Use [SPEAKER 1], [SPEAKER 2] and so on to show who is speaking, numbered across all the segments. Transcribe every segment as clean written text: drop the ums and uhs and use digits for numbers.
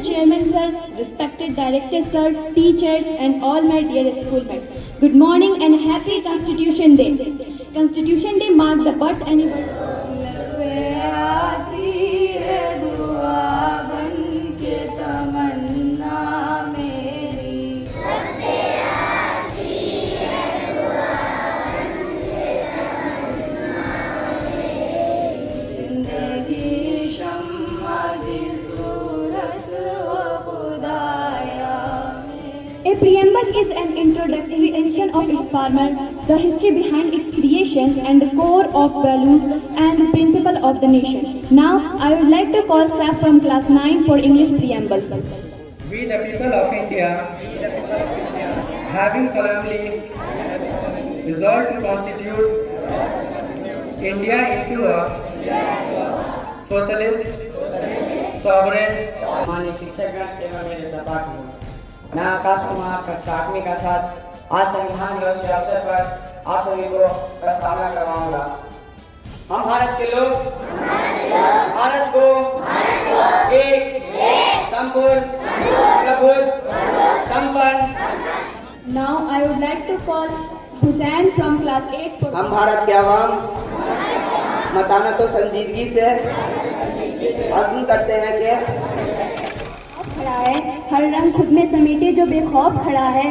[SPEAKER 1] Honorable Chairman Sir, respected Director Sir, teachers and all my dear schoolmates. Good morning and happy Constitution Day. Constitution Day marks the birth A preamble is an introductory edition of its format, the history behind its creation and the core of values and principle of the nation. Now, I would like to call staff from class 9 for English preamble.
[SPEAKER 2] We the people of India, having solemnly resolved to constitute India into a socialist, sovereign,
[SPEAKER 3] माननीय शिक्षकगण एवं मेरे सहपाठी, मैं आकाश कुमार कक्षा 8वीं का छात्र आज संविधान दिवस के अवसर पर आप सभी को प्रस्तावना करवाऊंगा। हम भारत के लोग भारत को एक संपूर्ण प्रभुत्व संपन्न।
[SPEAKER 1] Now, I would like to call Hussain from class 8 for
[SPEAKER 3] हम भारत के आवाम मताना तो संजीदगी से अर्जुन करते हैं कि
[SPEAKER 1] खड़ा है, हर रंग खुद में समेटे जो बेखौफ खड़ा है,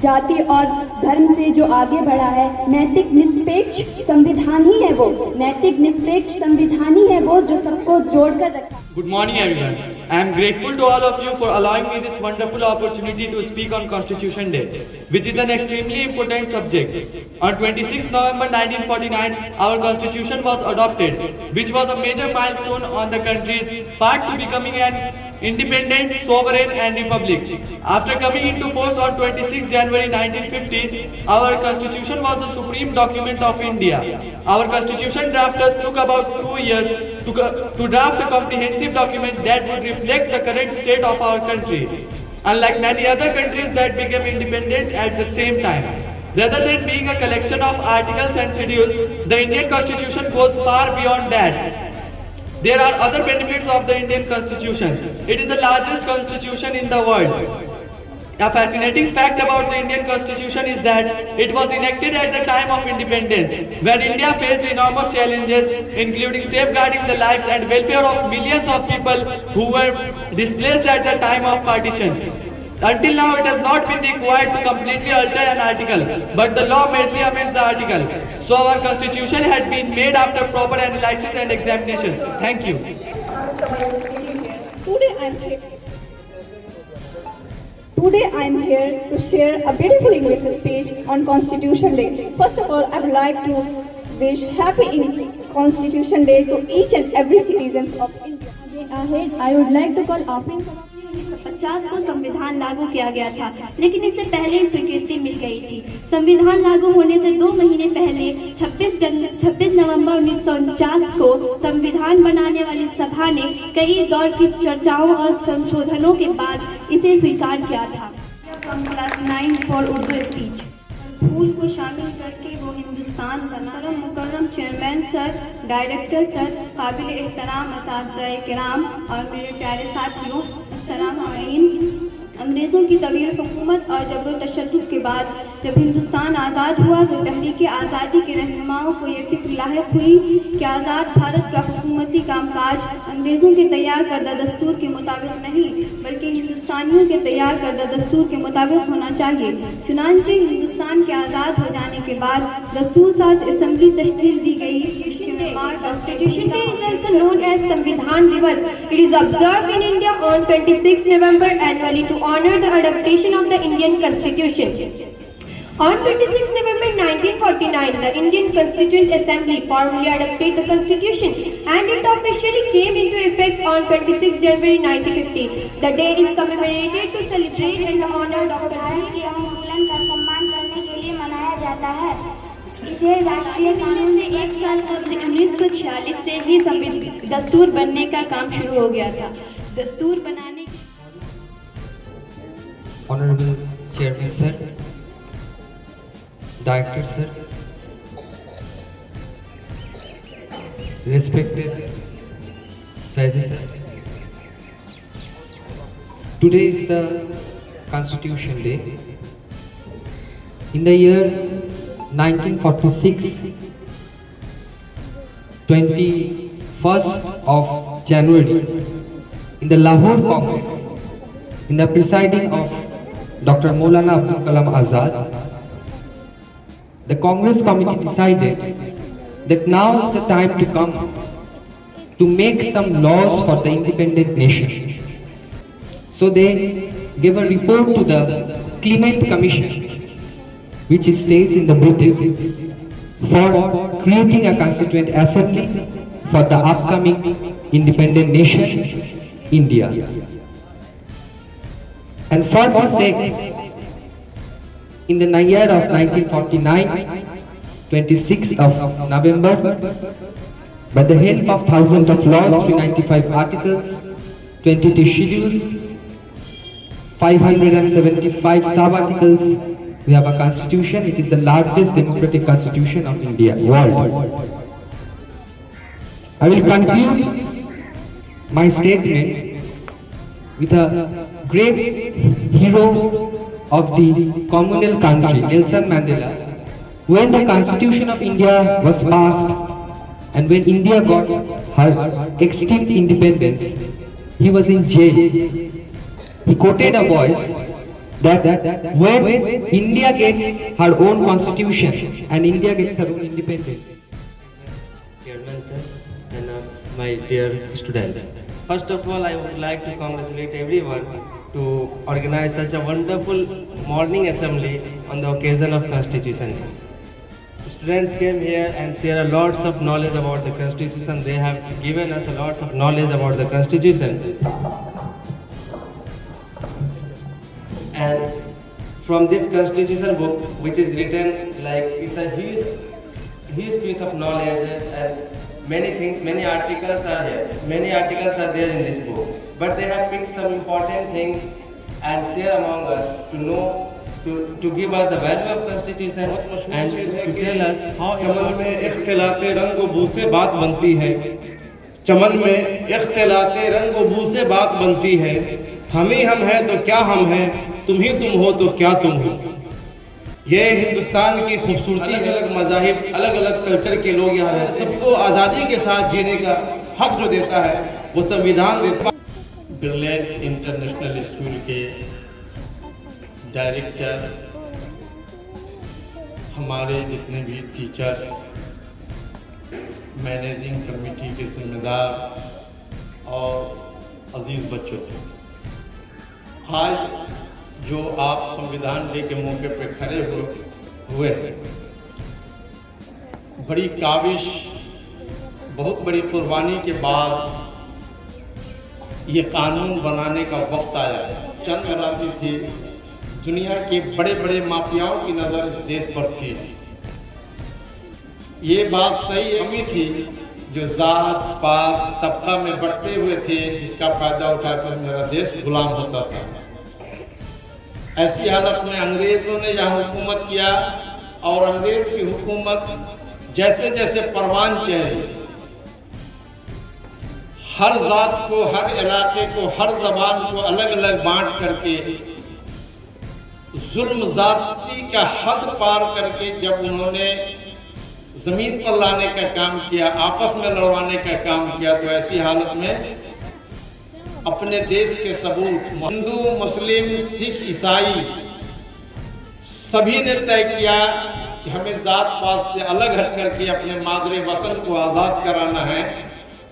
[SPEAKER 1] जाति और धर्म से जो आगे बढ़ा है, नैतिक निष्पक्ष संविधान ही है वो, नैतिक निष्पक्ष संविधान ही है वो जो सबको जोड़कर रखा।
[SPEAKER 4] Good morning everyone. I am grateful to all of you for allowing me this wonderful opportunity to speak on Constitution Day, which is an extremely important subject. On 26 November 1949, our Constitution was adopted, which was a major milestone on the country's path to becoming an independent, sovereign and republic. After coming into force on 26 January 1950, our Constitution was the supreme document of India. Our Constitution drafters took about 2 years to draft a comprehensive document that would reflect the current state of our country. Unlike many other countries that became independent at the same time, rather than being a collection of articles and schedules, the Indian Constitution goes far beyond that. There are other benefits of the Indian Constitution. It is the largest constitution in the world. A fascinating fact about the Indian Constitution is that it was enacted at the time of independence, when India faced enormous challenges, including safeguarding the lives and welfare of millions of people who were displaced at the time of partition. Until now, it has not been required to completely alter an article, but the law merely amends the article. So our Constitution had been made after proper analysis and examination. Thank you.
[SPEAKER 1] Today I am here to share a beautiful English speech on Constitution Day. First of all, I would like to wish Happy Constitution Day to each and every citizen of India. Ahead, I would like to call Afrin. 1950 को संविधान लागू किया गया था, लेकिन इससे पहले स्वीकृति मिल गई थी। संविधान लागू होने से 2 महीने पहले 26 नवंबर 1949 को संविधान बनाने वाली सभा ने कई दौर की चर्चाओं और संशोधनों के बाद इसे स्वीकार किया था। Class 9 for Urdu speech. फूल को शामिल करके वो हिंदुस्तान बना। मुकर्रम चेयरमैन सर, डायरेक्टर सर, काबिल एहतराम असातिज़ा किराम और मेरे प्यारे साथियों, अस्सलाम वालेकुम। अंग्रेज़ों की तवील हुकूमत और जबर तशद्दुद के बाद जब हिंदुस्तान आज़ाद हुआ तो तहरीक आज़ादी के रहनुमाओं को ये फिक्र लाहिक हुई कि आज़ाद भारत का हुकूमती कामकाज अंग्रेज़ों के तैयार करदा दस्तूर के मुताबिक नहीं बल्कि हिंदुस्तानियों के तैयार करदा दस्तूर के मुताबिक होना चाहिए। चुनांचे हिंदुस्तान के आज़ाद हो जाने के बाद दस्तूर साज असेंबली तश्कील दी गई। Constitution Day is also known as Samvidhan Diwas. It is observed in India on 26 November annually to honor the adaptation of the Indian Constitution. On 26 November 1949, the Indian Constituent Assembly formally adopted the Constitution and it officially came into effect on 26 January 1950. The day is commemorated to celebrate and honor Dr. B.R. Ambedkar का सम्मान करने के लिए मनाया जाता है। इसे राष्ट्रीय कानून से 1 साल पहले 1946 से ही दस्तूर बनने का काम शुरू हो गया था। दस्तूर बनाने
[SPEAKER 5] Honorable Chairman Sir, Director Sir, respected Saidi Sir, Today is the Constitution Day. In the year 1946, 21st of January, in the Lahore Congress, in the presiding of Dr. Maulana Abdul Kalam Azad, the Congress committee decided that now is the time to come to make some laws for the independent nation. So they gave a report to the Clement Commission, which states in the bulletin, for creating a constituent assembly for the upcoming independent nation, India. And for this sake, in the year of 1949, 26th of November, by the help of thousands of laws, 395 articles, 22 schedules, 575 sub-articles, we have a constitution. It is the largest democratic constitution of India, world. I will conclude my statement with a great hero of the communal country, Nelson Mandela. When the Constitution of India was passed and when India got her extinct independence, he was in jail. He quoted a voice that when India gets her own constitution and India gets her own independence.
[SPEAKER 6] Chairman sir, and my dear students. First of all, I would like to congratulate everyone to organize such a wonderful morning assembly on the occasion of Constitution Day. Students came here and share a lots of knowledge about the Constitution. They have given us a lot of knowledge about the Constitution. And from this Constitution book, which is written like it's a huge piece of knowledge, and many things, many articles are here. Many articles are there in this book. But they have picked some important things and share among us to know, to give us the value of Constitution and to tell us how
[SPEAKER 7] चमन में इख्तिलाते रंग व बू से बात बनती है। चमन में इख्तिलाते रंग व बू से बात बनती है। हम ही हम हैं तो क्या हम हैं, तुम ही तुम हो तो क्या तुम हो। ये हिंदुस्तान की खूबसूरती, अलग अलग मज़ाहिब, अलग अलग कल्चर के लोग यहाँ रहते हैं। सबको आज़ादी के साथ जीने का हक जो देता है वो संविधान देता है। ब्रिलियंट इंटरनेशनल स्कूल के डायरेक्टर, हमारे जितने भी टीचर, मैनेजिंग कमेटी के जिम्मेदार और अजीज़ बच्चों, आज जो आप संविधान डे के मौके पर खड़े हुए बड़ी काविश, बहुत बड़ी कुर्बानी के बाद ये कानून बनाने का वक्त आया। चंद राशि थी, दुनिया के बड़े बड़े माफियाओं की नज़र इस देश पर थी। ये बात सही हमी थी जो जात पात तबका में बंटे हुए थे, जिसका फायदा उठाकर मेरा देश गुलाम होता था। ऐसी हालत में अंग्रेज़ों ने यहाँ हुकूमत किया और अंग्रेज़ की हुकूमत जैसे जैसे परवान चढ़ी, हर जात को, हर इलाके को, हर ज़बान को अलग अलग बांट करके जुल्म ज़ाती का हद पार करके जब उन्होंने ज़मीन पर लाने का काम किया, आपस में लड़वाने का काम किया, तो ऐसी हालत में अपने देश के सबूत हिंदू, मुस्लिम, सिख, ईसाई सभी ने तय किया कि हमें जात पात से अलग हट करके अपने मादरे वतन को आज़ाद कराना है।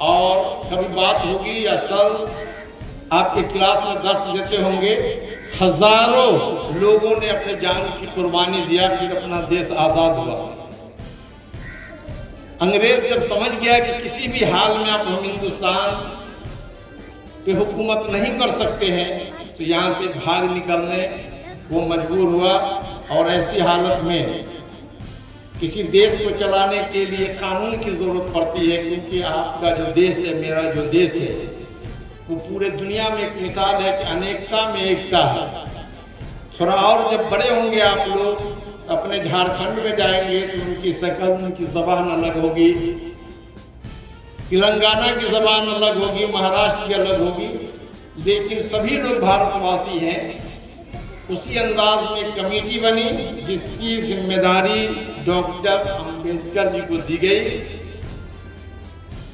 [SPEAKER 7] और कभी बात होगी या सर आपके क्लास में दर्स देते होंगे, हजारों लोगों ने अपने जान की कुर्बानी दिया, फिर अपना देश आज़ाद हुआ। अंग्रेज जब समझ गया कि किसी भी हाल में अब हम हिंदुस्तान पे हुकूमत नहीं कर सकते हैं, तो यहाँ से भाग निकलने वो मजबूर हुआ। और ऐसी हालत में किसी देश को चलाने के लिए कानून की ज़रूरत पड़ती है, क्योंकि आपका जो देश है, मेरा जो देश है, वो पूरे दुनिया में एक मिसाल है कि अनेकता में एकता है। थोड़ा और जब बड़े होंगे आप लोग, अपने झारखंड में जाएंगे तो उनकी शक्ल, उनकी ज़बान अलग होगी, तेलंगाना की ज़बान अलग होगी, महाराष्ट्र की अलग होगी, लेकिन सभी लोग भारतवासी हैं। उसी अंदाज में कमेटी बनी जिसकी जिम्मेदारी डॉक्टर अंबेडकर जी को दी गई।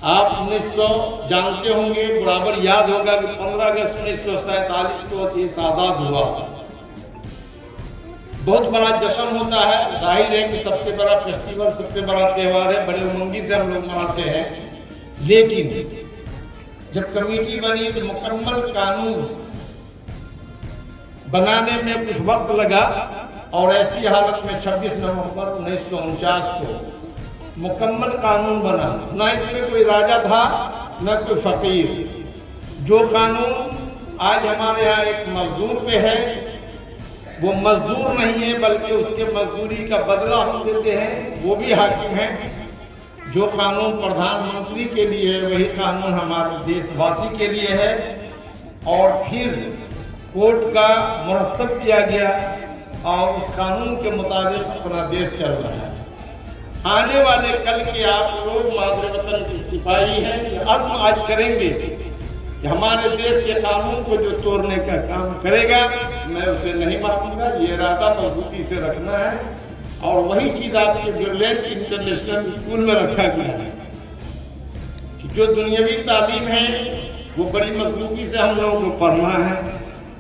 [SPEAKER 7] आप 1900 जानते होंगे, बराबर याद होगा कि 15 अगस्त 1947 को देश आजाद हुआ। बहुत बड़ा जश्न होता है, जाहिर है कि सबसे बड़ा फेस्टिवल, सबसे बड़ा त्यौहार है, बड़े उमंगी से हम लोग मनाते हैं। लेकिन जब कमेटी बनी तो मुकम्मल कानून बनाने में कुछ वक्त लगा और ऐसी हालत में 26 नवंबर 1949 को मुकम्मल कानून बना। न इसमें कोई राजा था न कोई फकीर। जो कानून आज हमारे यहाँ एक मजदूर पे है, वो मजदूर नहीं है बल्कि उसके मजदूरी का बदला हम देते हैं, वो भी हाकिम है। जो कानून प्रधानमंत्री के लिए है वही कानून हमारे देशवासी के लिए है। और फिर कोर्ट का मुरतब किया गया और उस कानून के मुताबिक अपना देश चल रहा है। आने वाले कल के आप लोग मातृ वतन के सिपाही हैं, अज़्म आज करेंगे कि हमारे देश के कानून को जो तोड़ने का काम करेगा मैं उसे नहीं मानूंगा। ये इरादा मजबूती से रखना है और वही चीज आपके ब्रिलियंट इंटरनेशनल स्कूल में रखा गया है कि जो दुनियावी तालीम है वो बड़ी मजबूती से हम लोगों को पढ़ना है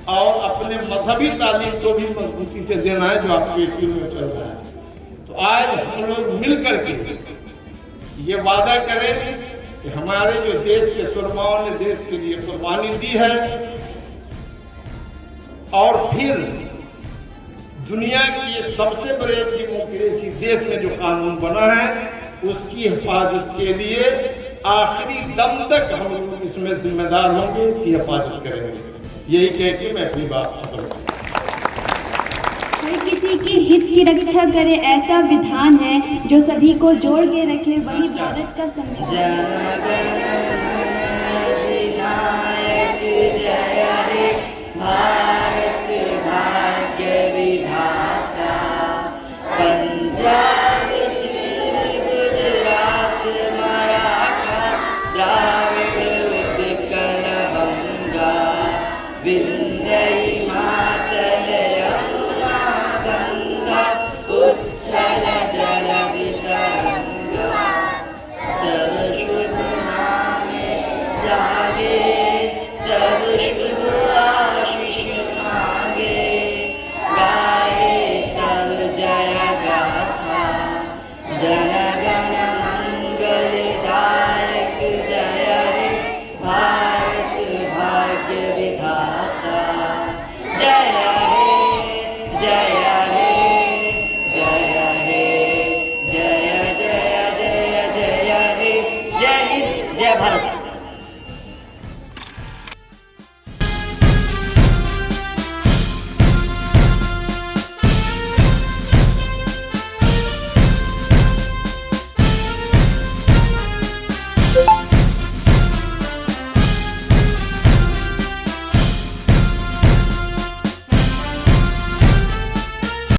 [SPEAKER 7] और अपने मजहबी तालीम को भी मजबूती से देना है जो आपके स्कूल में चल रहा है। तो आज हम लोग मिल करके ये वादा करें कि हमारे जो देश के सुरमाओं ने देश के लिए कुर्बानी दी है और फिर दुनिया की सबसे बड़े डेमोक्रेसी देश में जो कानून बना है उसकी हिफाजत के लिए आखिरी दम तक हम लोग इसमें जिम्मेदार होंगे, इसकी हिफाजत करेंगे। यही कह के मैं अपनी बात खत्म करूं।
[SPEAKER 8] हर किसी के हित की रक्षा करे ऐसा विधान है जो सभी को जोड़ के रखे, वही भारत का संविधान। जय भारत।